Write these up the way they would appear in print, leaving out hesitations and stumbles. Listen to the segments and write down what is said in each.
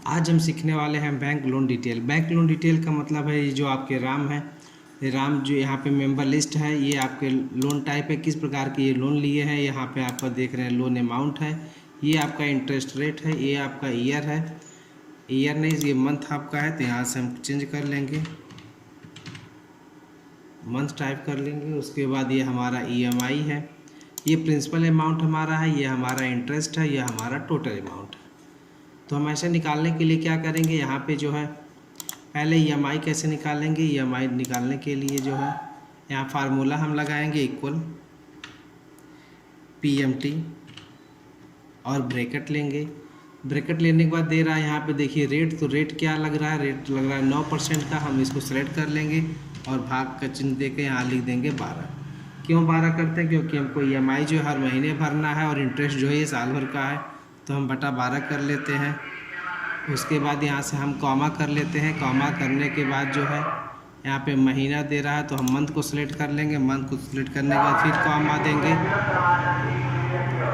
आज हम सीखने वाले हैं bank loan detail. Bank loan detail का मतलब है ये जो आपके राम है, ये राम जो यहाँ पे मेंबर लिस्ट है, ये आपके लोन टाइप है, किस प्रकार के ये लोन लिए हैं। यहाँ पे आपका देख रहे हैं लोन अमाउंट है, ये आपका इंटरेस्ट रेट है, ये आपका ईयर है, ईयर नहीं ये मंथ आपका है। तो यहाँ से हम चेंज कर लेंगे, मंथ टाइप कर लेंगे। उसके बाद ये हमारा EMI है, ये प्रिंसिपल अमाउंट हमारा है, ये हमारा इंटरेस्ट है, ये हमारा टोटल अमाउंट है। तो हम ऐसे निकालने के लिए क्या करेंगे, यहाँ पे जो है पहले EMI कैसे निकालेंगे। EMI निकालने के लिए जो है यहाँ फार्मूला हम लगाएंगे इक्वल PMT और ब्रैकेट लेंगे। ब्रैकेट लेने के बाद दे रहा है यहाँ पे देखिए रेट, तो रेट क्या लग रहा है, रेट लग रहा है 9% का। हम इसको सेलेक्ट कर लेंगे और भाग का चिन्ह दे के यहाँ लिख देंगे 12। क्यों 12 करते हैं, क्योंकि हमको EMI जो है हर महीने भरना है और इंटरेस्ट जो है ये साल भर का है, तो हम बटा 12 कर लेते हैं। उसके बाद यहाँ से हम कॉमा कर लेते हैं। कॉमा करने के बाद जो है यहाँ पे महीना दे रहा है, तो हम मंथ को सिलेक्ट कर लेंगे। मंथ को सिलेक्ट करने के बाद फिर कॉमा देंगे।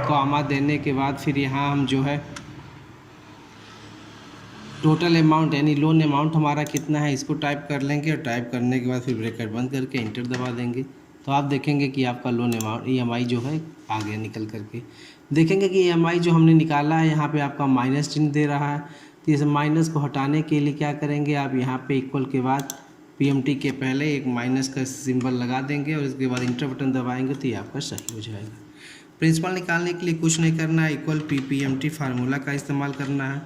कॉमा देने के बाद फिर यहाँ हम जो है टोटल अमाउंट यानी लोन अमाउंट हमारा कितना है इसको टाइप कर लेंगे, और टाइप करने के बाद फिर ब्रैकेट बंद करके इंटर दबा देंगे। तो आप देखेंगे कि आपका लोन अमाउंट EMI जो है आ गया निकल करके। देखेंगे कि EMI जो हमने निकाला है यहाँ पे आपका माइनस चिन्ह दे रहा है, तो इस माइनस को हटाने के लिए क्या करेंगे, आप यहाँ पे इक्वल के बाद PMT के पहले एक माइनस का सिंबल लगा देंगे और उसके बाद इंटर बटन दबाएंगे तो ये आपका सही हो जाएगा। प्रिंसिपल निकालने के लिए कुछ नहीं करना है, इक्वल PMT फार्मूला का इस्तेमाल करना है।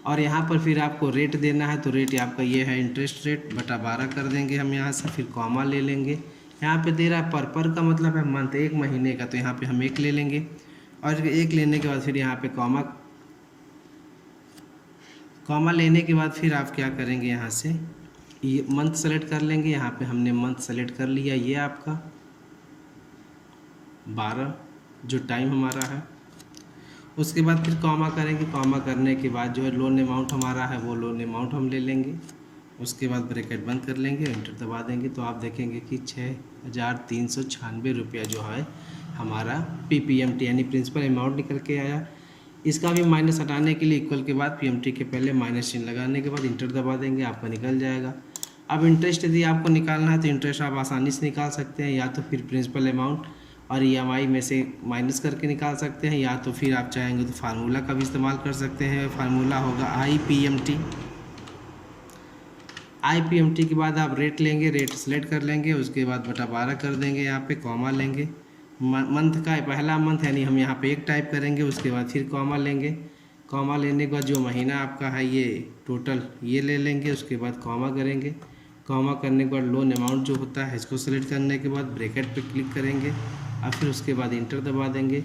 और यहाँ पर फिर आपको रेट देना है, तो रेट आपका ये है इंटरेस्ट रेट बटा 12 कर देंगे हम यहाँ से। फिर कॉमा ले लेंगे, यहाँ पे दे रहा है पर का मतलब है मंथ, एक महीने का, तो यहाँ पे हम 1 ले लेंगे। और 1 लेने के बाद फिर यहाँ पे कॉमा लेने के बाद फिर आप क्या करेंगे, यहाँ से ये मंथ सेलेक्ट कर लेंगे। यहाँ पे हमने मंथ सेलेक्ट कर लिया, ये आपका 12 जो टाइम हमारा है। उसके बाद फिर कॉमा करेंगे। कॉमा करने के बाद जो है लोन अमाउंट हमारा है वो लोन अमाउंट हम ले लेंगे। उसके बाद ब्रैकेट बंद कर लेंगे, इंटर दबा देंगे, तो आप देखेंगे कि 6,396 रुपया जो है हमारा PMT यानी प्रिंसिपल अमाउंट निकल के आया। इसका भी माइनस हटाने के लिए इक्वल के बाद PMT के पहले माइनस चिन्ह लगाने के बाद इंटर दबा देंगे, आपका निकल जाएगा। अब इंटरेस्ट यदि आपको निकालना है तो इंटरेस्ट आप आसानी से निकाल सकते हैं, या तो फिर प्रिंसिपल अमाउंट और EMI में से माइनस करके निकाल सकते हैं, या तो फिर आप चाहेंगे तो फार्मूला का भी इस्तेमाल कर सकते हैं। फार्मूला होगा IPMT के बाद आप रेट लेंगे, रेट सेलेक्ट कर लेंगे, उसके बाद बटा 12 कर देंगे, यहाँ पे कॉमा लेंगे। मंथ का पहला मंथ यानी हम यहाँ पे 1 टाइप करेंगे, उसके बाद फिर कॉमा लेंगे। कॉमा लेने के बाद जो महीना आपका है ये टोटल ये ले लेंगे, उसके बाद कॉमा करेंगे। कॉमा करने के बाद लोन अमाउंट जो होता है इसको सेलेक्ट करने के बाद ब्रैकेट पे क्लिक करेंगे और फिर उसके बाद इंटर दबा देंगे।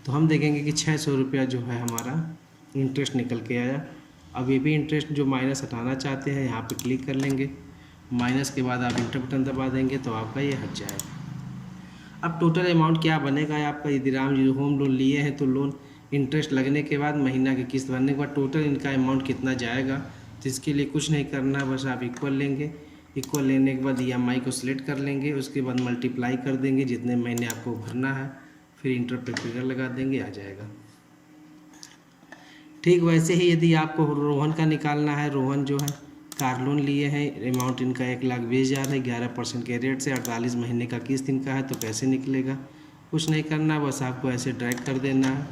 तो हम देखेंगे कि 600 रुपया जो है हमारा इंटरेस्ट निकल के आया। अब ये भी इंटरेस्ट जो माइनस हटाना चाहते हैं यहाँ पे क्लिक कर लेंगे, माइनस के बाद आप इंटर बटन दबा देंगे तो आपका ये हट जाएगा। अब टोटल अमाउंट क्या बनेगा आपका, यदि राम जी होम लोन लिए हैं तो लोन इंटरेस्ट लगने के बाद महीना की किस्त भरने के बाद टोटल इनका अमाउंट कितना जाएगा, तो इसके लिए कुछ नहीं करना, बस आप इक्वल लेंगे। इक्वल लेने के बाद EMI को सिलेक्ट कर लेंगे, उसके बाद मल्टीप्लाई कर देंगे जितने महीने आपको भरना है, फिर इंटर पे फिगर लगा देंगे, आ जाएगा। ठीक वैसे ही यदि आपको रोहन का निकालना है, रोहन जो है कार लोन लिए हैं, अमाउंट इनका 1,20,000 है, 11% के रेट से 48 महीने का किस्त इनका है, तो कैसे निकलेगा, कुछ नहीं करना, बस आपको ऐसे ड्रैग कर देना है।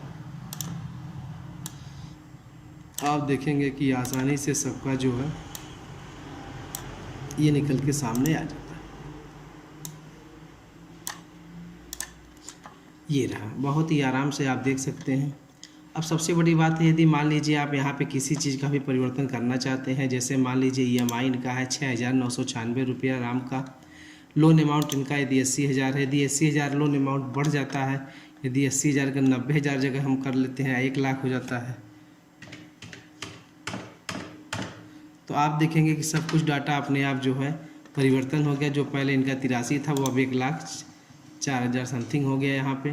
आप देखेंगे कि आसानी से सबका जो है ये निकल के सामने आ जाता है। ये रहा, बहुत ही आराम से आप देख सकते हैं। अब सबसे बड़ी बात है, यदि मान लीजिए आप यहाँ पे किसी चीज़ का भी परिवर्तन करना चाहते हैं, जैसे मान लीजिए EMI इनका है 6,996 रुपया राम का, लोन अमाउंट इनका यदि 80,000 है, यदि 80,000 लोन अमाउंट बढ़ जाता है, यदि 80,000 का 90,000 जगह हम कर लेते हैं 1 लाख हो जाता है, तो आप देखेंगे कि सब कुछ डाटा अपने आप जो है परिवर्तन हो गया। जो पहले इनका 83 था वो अब 1,04,000 समथिंग हो गया यहाँ पे।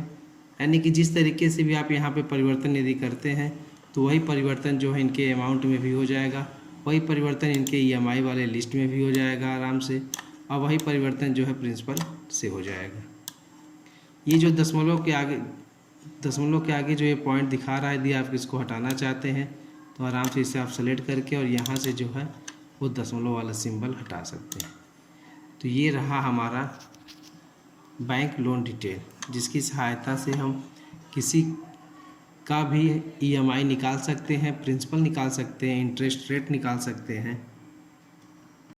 यानी कि जिस तरीके से भी आप यहाँ पे परिवर्तन यदि करते हैं तो वही परिवर्तन जो है इनके अमाउंट में भी हो जाएगा, वही परिवर्तन इनके EMI वाले लिस्ट में भी हो जाएगा आराम से, और वही परिवर्तन जो है प्रिंसिपल से हो जाएगा। ये जो दशमलव के आगे जो ये पॉइंट दिखा रहा है, यदि आप इसको हटाना चाहते हैं तो आराम से इसे आप सेलेक्ट करके और यहाँ से जो है वो दशमलव वाला सिंबल हटा सकते हैं। तो ये रहा हमारा बैंक लोन डिटेल, जिसकी सहायता से हम किसी का भी EMI निकाल सकते हैं, प्रिंसिपल निकाल सकते हैं, इंटरेस्ट रेट निकाल सकते हैं।